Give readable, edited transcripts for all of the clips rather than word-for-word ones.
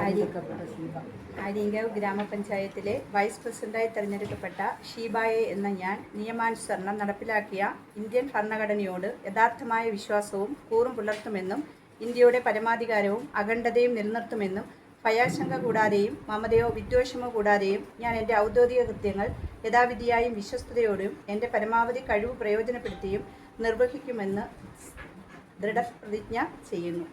ആര്യങ്കാവ് ഗ്രാമപഞ്ചായത്തിലെ വൈസ് പ്രസിഡന്റായി തെരഞ്ഞെടുക്കപ്പെട്ട ഷീബായെ എന്ന ഞാൻ നിയമാനുസരണം നടപ്പിലാക്കിയ ഇന്ത്യൻ ഭരണഘടനയോട് യഥാർത്ഥമായ വിശ്വാസവും കൂറും പുലർത്തുമെന്നും ഇന്ത്യയുടെ പരമാധികാരവും അഖണ്ഡതയും നിലനിർത്തുമെന്നും ഭയാശങ്ക കൂടാതെയും മമതയോ വിദ്വേഷമോ കൂടാതെയും ഞാൻ എൻ്റെ ഔദ്യോഗിക കൃത്യങ്ങൾ യഥാവിധിയായും വിശ്വസ്തയോടും എൻ്റെ പരമാവധി കഴിവ് പ്രയോജനപ്പെടുത്തിയും നിർവഹിക്കുമെന്ന് ദൃഢപ്രതിജ്ഞ ചെയ്യുന്നു.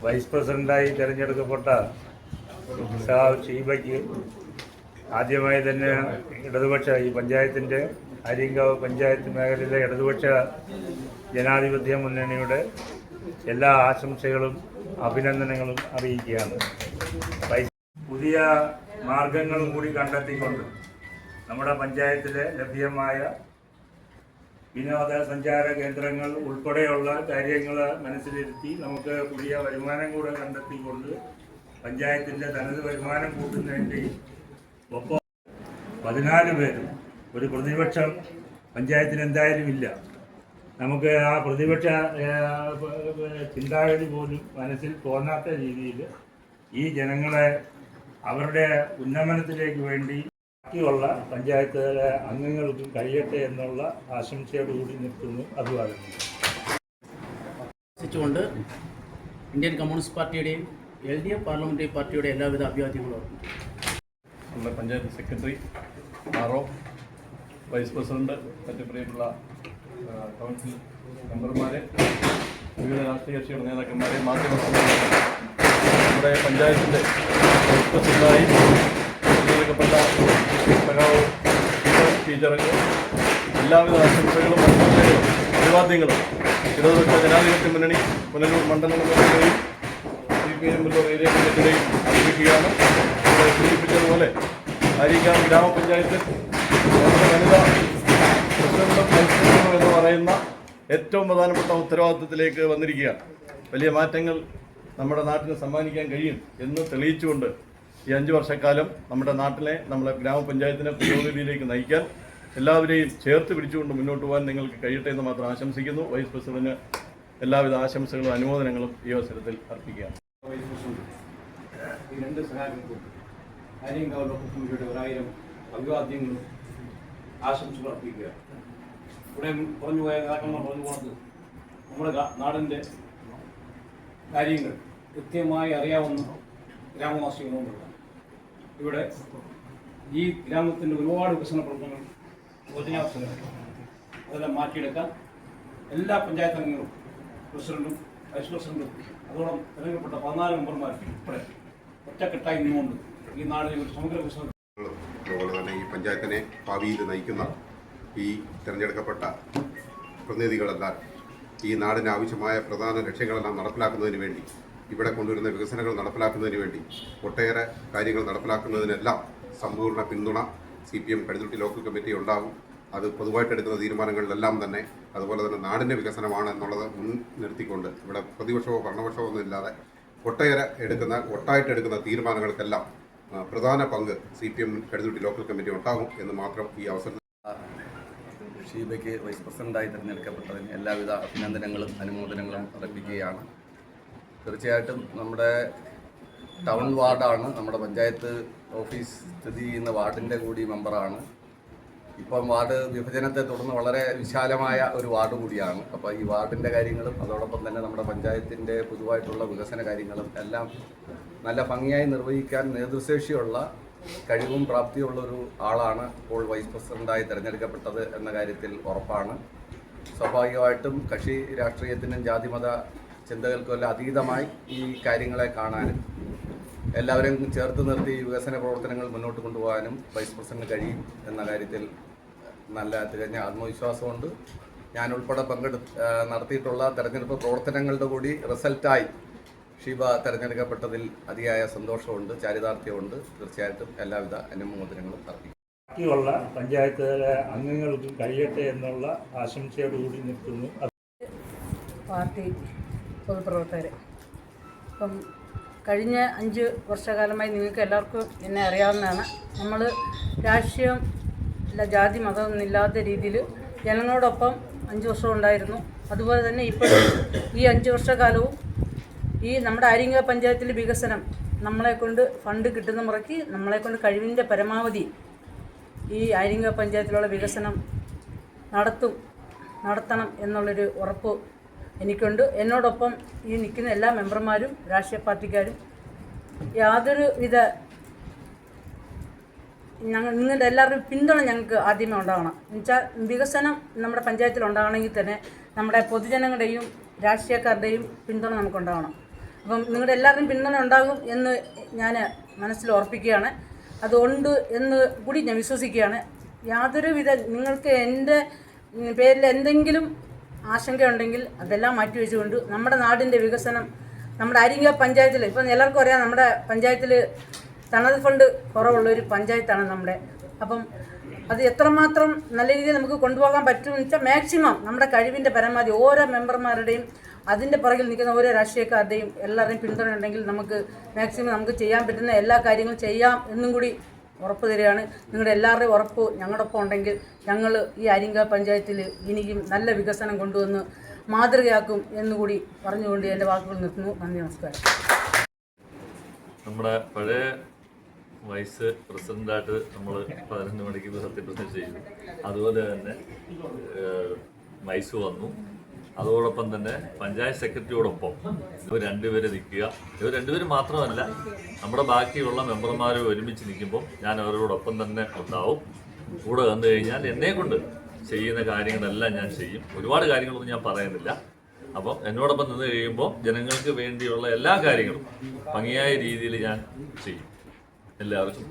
വൈസ് പ്രസിഡന്റായി തിരഞ്ഞെടുക്കപ്പെട്ട ഷീബയ്ക്ക് ആദ്യമായി തന്നെ ഇടതുപക്ഷ ഈ പഞ്ചായത്തിൻ്റെ ആര്യങ്കാവ് പഞ്ചായത്ത് മേഖലയിലെ ഇടതുപക്ഷ ജനാധിപത്യ മുന്നണിയുടെ എല്ലാ ആശംസകളും അഭിനന്ദനങ്ങളും അറിയിക്കുകയാണ്. പുതിയ മാർഗങ്ങൾ കൂടി കണ്ടെത്തിക്കൊണ്ട് നമ്മുടെ പഞ്ചായത്തിലെ ലഭ്യമായ വിനോദസഞ്ചാര കേന്ദ്രങ്ങൾ ഉൾപ്പെടെയുള്ള കാര്യങ്ങൾ മനസ്സിലിരുത്തി നമുക്ക് പുതിയ വരുമാനം കൂടെ കണ്ടെത്തിക്കൊണ്ട് പഞ്ചായത്തിൻ്റെ തനത് വരുമാനം കൂട്ടുന്നതിൻ്റെ ഒപ്പം 14 പേരും ഒരു പ്രതിപക്ഷം പഞ്ചായത്തിന് എന്തായാലും ഇല്ല. നമുക്ക് ആ പ്രതിപക്ഷ ചിന്താഗതി പോലും മനസ്സിൽ തോന്നാത്ത രീതിയിൽ ഈ ജനങ്ങളെ അവരുടെ ഉന്നമനത്തിലേക്ക് വേണ്ടി ബാക്കിയുള്ള പഞ്ചായത്തിലെ അംഗങ്ങൾക്കും കഴിയട്ടെ എന്നുള്ള ആശംസയോടുകൂടി നിർത്തുന്നു. അഭിവാദിച്ചുകൊണ്ട് ഇന്ത്യൻ കമ്മ്യൂണിസ്റ്റ് പാർട്ടിയുടെയും LDF പാർലമെൻ്ററി പാർട്ടിയുടെ എല്ലാവിധ അഭിവാദ്യങ്ങളും നമ്മുടെ panchayat secretary RO vice president മറ്റ് പ്രിയമുള്ള കൗൺസിൽ മെമ്പർമാരെ, വിവിധ രാഷ്ട്രീയ കക്ഷികളുടെ നേതാക്കന്മാരെ, മാധ്യമപ്രവർത്തകരെ, നമ്മുടെ പഞ്ചായത്തിൻ്റെ വൈസ് പ്രസിഡന്റായി തിരഞ്ഞെടുക്കപ്പെട്ട ടീച്ചർക്ക് എല്ലാവിധ ആശംസകളും അഭിവാദ്യങ്ങളും ഇടതുപക്ഷ ജനാധിപത്യ മുന്നണി പുനലൂർ മണ്ഡലം കമ്മിറ്റിയുടെയും CPM ഏരിയ കമ്മിറ്റിയുടെയും അറിയിക്കുകയാണ്. ഇവിടെ സൂചിപ്പിച്ചതുപോലെ ആര്യങ്കാവ് ഗ്രാമപഞ്ചായത്ത് വനിതാ പ്രസിഡന്റും വൈസ് പ്രസിഡന്റും എന്ന് പറയുന്ന ഏറ്റവും പ്രധാനപ്പെട്ട ഉത്തരവാദിത്വത്തിലേക്ക് വന്നിരിക്കുകയാണ്. വലിയ മാറ്റങ്ങൾ നമ്മുടെ നാട്ടിന് സമ്മാനിക്കാൻ കഴിയും എന്ന് തെളിയിച്ചുകൊണ്ട് ഈ 5 വർഷക്കാലം നമ്മുടെ നാട്ടിലെ നമ്മുടെ ഗ്രാമപഞ്ചായത്തിനെ പുരോഗതിയിലേക്ക് നയിക്കാൻ എല്ലാവരെയും ചേർത്ത് പിടിച്ചുകൊണ്ട് മുന്നോട്ട് പോകാൻ നിങ്ങൾക്ക് കഴിയട്ടെ എന്ന് മാത്രം ആശംസിക്കുന്നു. വൈസ് പ്രസിഡന്റിന് എല്ലാവിധ ആശംസകളും അനുമോദനങ്ങളും ഈ അവസരത്തിൽ അർപ്പിക്കുകയാണ്. വൈസ് പ്രസിഡന്റ് ഈ 2 സഹാക്കൾക്കും ആര്യങ്കാവ് ലോക്കൽ കമ്മിറ്റിയുടെ 1000 അഭിവാദ്യങ്ങളും ആശംസകൾ അർപ്പിക്കുക. ഇവിടെ പറഞ്ഞുപോയ നേതാക്കന്മാർ പറഞ്ഞു പോകുന്നത് നമ്മുടെ നാടിൻ്റെ കാര്യങ്ങൾ കൃത്യമായി അറിയാവുന്ന ഗ്രാമവാസികളുമുണ്ട്. ഇവിടെ ഈ ഗ്രാമത്തിൻ്റെ ഒരുപാട് വികസന പ്രവർത്തനങ്ങൾ അതെല്ലാം മാറ്റിയെടുക്കാൻ എല്ലാ പഞ്ചായത്ത് അംഗങ്ങളും പ്രസിഡന്റും വൈസ് പ്രസിഡന്റും അതോടൊപ്പം തിരഞ്ഞെടുക്കപ്പെട്ട 14 മെമ്പർമാർ ഉൾപ്പെടെ ഒറ്റക്കെട്ടായി നിന്നുകൊണ്ട് ഈ നാടിനെ ഒരു സമഗ്ര വികസനം അതുപോലെ തന്നെ ഈ പഞ്ചായത്തിനെ ഭാവിയിൽ നയിക്കുന്ന ഈ തിരഞ്ഞെടുക്കപ്പെട്ട പ്രതിനിധികളെല്ലാം ഈ നാടിന് ആവശ്യമായ പ്രധാന ലക്ഷ്യങ്ങളെല്ലാം നടപ്പിലാക്കുന്നതിന് വേണ്ടി, ഇവിടെ കൊണ്ടുവരുന്ന വികസനങ്ങൾ നടപ്പിലാക്കുന്നതിന് വേണ്ടി, ഒട്ടേറെ കാര്യങ്ങൾ നടപ്പിലാക്കുന്നതിനെല്ലാം സമ്പൂർണ്ണ പിന്തുണ CPM കടുത്തുരുത്തി ലോക്കൽ കമ്മിറ്റി ഉണ്ടാകും. അത് പൊതുവായിട്ട് എടുക്കുന്ന തീരുമാനങ്ങളിലെല്ലാം തന്നെ അതുപോലെ തന്നെ നാടിൻ്റെ വികസനമാണ് എന്നുള്ളത് മുൻനിർത്തിക്കൊണ്ട് ഇവിടെ പ്രതിപക്ഷമോ ഭരണപക്ഷമോ ഒന്നും ഇല്ലാതെ ഒട്ടായിട്ട് എടുക്കുന്ന തീരുമാനങ്ങൾക്കെല്ലാം പ്രധാന പങ്ക് CPM കടുത്തുരുത്തി ലോക്കൽ കമ്മിറ്റി ഉണ്ടാകും എന്ന് മാത്രം ഈ അവസരത്തിൽ. ഷീബയ്ക്ക് വൈസ് പ്രസിഡന്റായി തിരഞ്ഞെടുക്കപ്പെട്ടതിന് എല്ലാവിധ അഭിനന്ദനങ്ങളും അനുമോദനങ്ങളും അർപ്പിക്കുകയാണ്. തീർച്ചയായിട്ടും നമ്മുടെ ടൗൺ വാർഡാണ്, നമ്മുടെ പഞ്ചായത്ത് ഓഫീസ് സ്ഥിതി ചെയ്യുന്ന വാർഡിൻ്റെ കൂടി മെമ്പറാണ്. ഇപ്പം വാർഡ് വിഭജനത്തെ തുടർന്ന് വളരെ വിശാലമായ ഒരു വാർഡ് കൂടിയാണ്. അപ്പോൾ ഈ വാർഡിൻ്റെ കാര്യങ്ങളും അതോടൊപ്പം തന്നെ നമ്മുടെ പഞ്ചായത്തിൻ്റെ പൊതുവായിട്ടുള്ള വികസന കാര്യങ്ങളും എല്ലാം നല്ല ഭംഗിയായി നിർവഹിക്കാൻ നേതൃശേഷിയുള്ള കഴിവും പ്രാപ്തിയുള്ളൊരു ആളാണ് ഇപ്പോൾ വൈസ് പ്രസിഡന്റായി തിരഞ്ഞെടുക്കപ്പെട്ടത് എന്ന കാര്യത്തിൽ ഉറപ്പാണ്. സ്വാഭാവികമായിട്ടും കക്ഷി രാഷ്ട്രീയത്തിനും ജാതിമത ചിന്തകൾക്കുമെല്ലാം അതീതമായി ഈ കാര്യങ്ങളെ കാണാനും എല്ലാവരെയും ചേർത്ത് നിർത്തി വികസന പ്രവർത്തനങ്ങൾ മുന്നോട്ട് കൊണ്ടുപോകാനും വൈസ് പ്രസിഡന്റിന് കഴിയും എന്ന കാര്യത്തിൽ നല്ല തികഞ്ഞ ആത്മവിശ്വാസമുണ്ട്. ഞാനുൾപ്പെടെ നടത്തിയിട്ടുള്ള തെരഞ്ഞെടുപ്പ് പ്രവർത്തനങ്ങളുടെ കൂടി റിസൾട്ടായി ഷീബ തെരഞ്ഞെടുക്കപ്പെട്ടതിൽ അതിയായ സന്തോഷമുണ്ട്, ചാരിതാർത്ഥ്യമുണ്ട്. തീർച്ചയായിട്ടും എല്ലാവിധ അനുമോദനങ്ങളും അർപ്പിക്കും. ബാക്കിയുള്ള പഞ്ചായത്തിലെ അംഗങ്ങൾക്കും കഴിയട്ടെ എന്നുള്ള ആശംസയോടുകൂടി നിർത്തുന്നു. പാർട്ടി പൊതുപ്രവർത്തകർ ഇപ്പം കഴിഞ്ഞ 5 വർഷകാലമായി നിങ്ങൾക്ക് എല്ലാവർക്കും എന്നെ അറിയാവുന്നതാണ്. നമ്മൾ രാഷ്ട്രീയം അല്ല ജാതി മതമൊന്നുമില്ലാത്ത രീതിയിൽ ജനങ്ങളോടൊപ്പം 5 വർഷം ഉണ്ടായിരുന്നു. അതുപോലെ തന്നെ ഇപ്പോഴും ഈ 5 വർഷക്കാലവും ഈ നമ്മുടെ ആര്യങ്കാവ് പഞ്ചായത്തിലെ വികസനം നമ്മളെക്കൊണ്ട് ഫണ്ട് കിട്ടുന്ന മുറയ്ക്ക് നമ്മളെക്കൊണ്ട് കഴിവിൻ്റെ പരമാവധി ഈ ആര്യങ്കാവ് പഞ്ചായത്തിലുള്ള വികസനം നടത്തണം എന്നുള്ളൊരു ഉറപ്പ് എനിക്കുണ്ട്. എന്നോടൊപ്പം ഈ നിൽക്കുന്ന എല്ലാ മെമ്പർമാരും രാഷ്ട്രീയ പാർട്ടിക്കാരും യാതൊരു വിധ നിങ്ങളുടെ എല്ലാവരുടെയും പിന്തുണ ഞങ്ങൾക്ക് ആദ്യമേ ഉണ്ടാകണം. എന്നുവെച്ചാൽ വികസനം നമ്മുടെ പഞ്ചായത്തിൽ ഉണ്ടാകണമെങ്കിൽ തന്നെ നമ്മുടെ പൊതുജനങ്ങളുടെയും രാഷ്ട്രീയക്കാരുടെയും പിന്തുണ നമുക്കുണ്ടാകണം. അപ്പം നിങ്ങളുടെ എല്ലാവരുടെയും പിന്തുണ ഉണ്ടാകും എന്ന് ഞാൻ മനസ്സിൽ ഉറപ്പിക്കുകയാണ്. അതുകൊണ്ട് എന്ന് കൂടി ഞാൻ വിശ്വസിക്കുകയാണ്. യാതൊരു വിധ നിങ്ങൾക്ക് എൻ്റെ പേരിൽ എന്തെങ്കിലും ആശങ്കയുണ്ടെങ്കിൽ അതെല്ലാം മാറ്റിവെച്ചുകൊണ്ട് നമ്മുടെ നാടിൻ്റെ വികസനം നമ്മുടെ ആര്യങ്കാവ് പഞ്ചായത്തിൽ ഇപ്പം എല്ലാവർക്കും അറിയാം, നമ്മുടെ പഞ്ചായത്തിൽ തണൽ ഫണ്ട് കുറവുള്ളൊരു പഞ്ചായത്താണ് നമ്മുടെ. അപ്പം അത് എത്രമാത്രം നല്ല രീതിയിൽ നമുക്ക് കൊണ്ടുപോകാൻ പറ്റുമെന്ന് വെച്ചാൽ മാക്സിമം നമ്മുടെ കഴിവിൻ്റെ പരമാവധി ഓരോ മെമ്പർമാരുടെയും അതിൻ്റെ പുറകിൽ നിൽക്കുന്ന ഓരോ രാഷ്ട്രീയക്കാരുടെയും എല്ലാവരുടെയും പിന്തുണ ഉണ്ടെങ്കിൽ നമുക്ക് മാക്സിമം നമുക്ക് ചെയ്യാൻ പറ്റുന്ന എല്ലാ കാര്യങ്ങളും ചെയ്യാം എന്നും കൂടി ഉറപ്പ് തരികയാണ്. നിങ്ങളുടെ എല്ലാവരുടെയും ഉറപ്പ് ഞങ്ങളോടൊപ്പം ഉണ്ടെങ്കിൽ ഞങ്ങൾ ഈ ആര്യങ്കാവ് പഞ്ചായത്തിൽ ഇനിയും നല്ല വികസനം കൊണ്ടുവന്ന് മാതൃകയാക്കും എന്നുകൂടി പറഞ്ഞുകൊണ്ട് എൻ്റെ വാക്കുകൾ നിർത്തുന്നു. നന്ദി, നമസ്കാരം. നമ്മുടെ പഴയ വൈസ് പ്രസിഡൻ്റായിട്ട് നമ്മൾ 11 മണിക്ക് സത്യപ്രതിജ്ഞ ചെയ്തു. അതുപോലെ തന്നെ വൈസ് വന്നു. അതോടൊപ്പം തന്നെ പഞ്ചായത്ത് സെക്രട്ടറിയോടൊപ്പം ഇവർ രണ്ടുപേരെ നിൽക്കുക. ഇവർ രണ്ടുപേരും മാത്രമല്ല, നമ്മുടെ ബാക്കിയുള്ള മെമ്പർമാർ ഒരുമിച്ച് നിൽക്കുമ്പോൾ ഞാൻ അവരോടൊപ്പം തന്നെ ഉണ്ടാവും. കൂടെ വന്നു കഴിഞ്ഞാൽ എന്നെക്കൊണ്ട് ചെയ്യുന്ന കാര്യങ്ങളെല്ലാം ഞാൻ ചെയ്യും. ഒരുപാട് കാര്യങ്ങളൊന്നും ഞാൻ പറയുന്നില്ല. അപ്പം എന്നോടൊപ്പം നിന്ന് കഴിയുമ്പോൾ ജനങ്ങൾക്ക് വേണ്ടിയുള്ള എല്ലാ കാര്യങ്ങളും ഭംഗിയായ രീതിയിൽ ഞാൻ ചെയ്യും. എല്ലാവർക്കും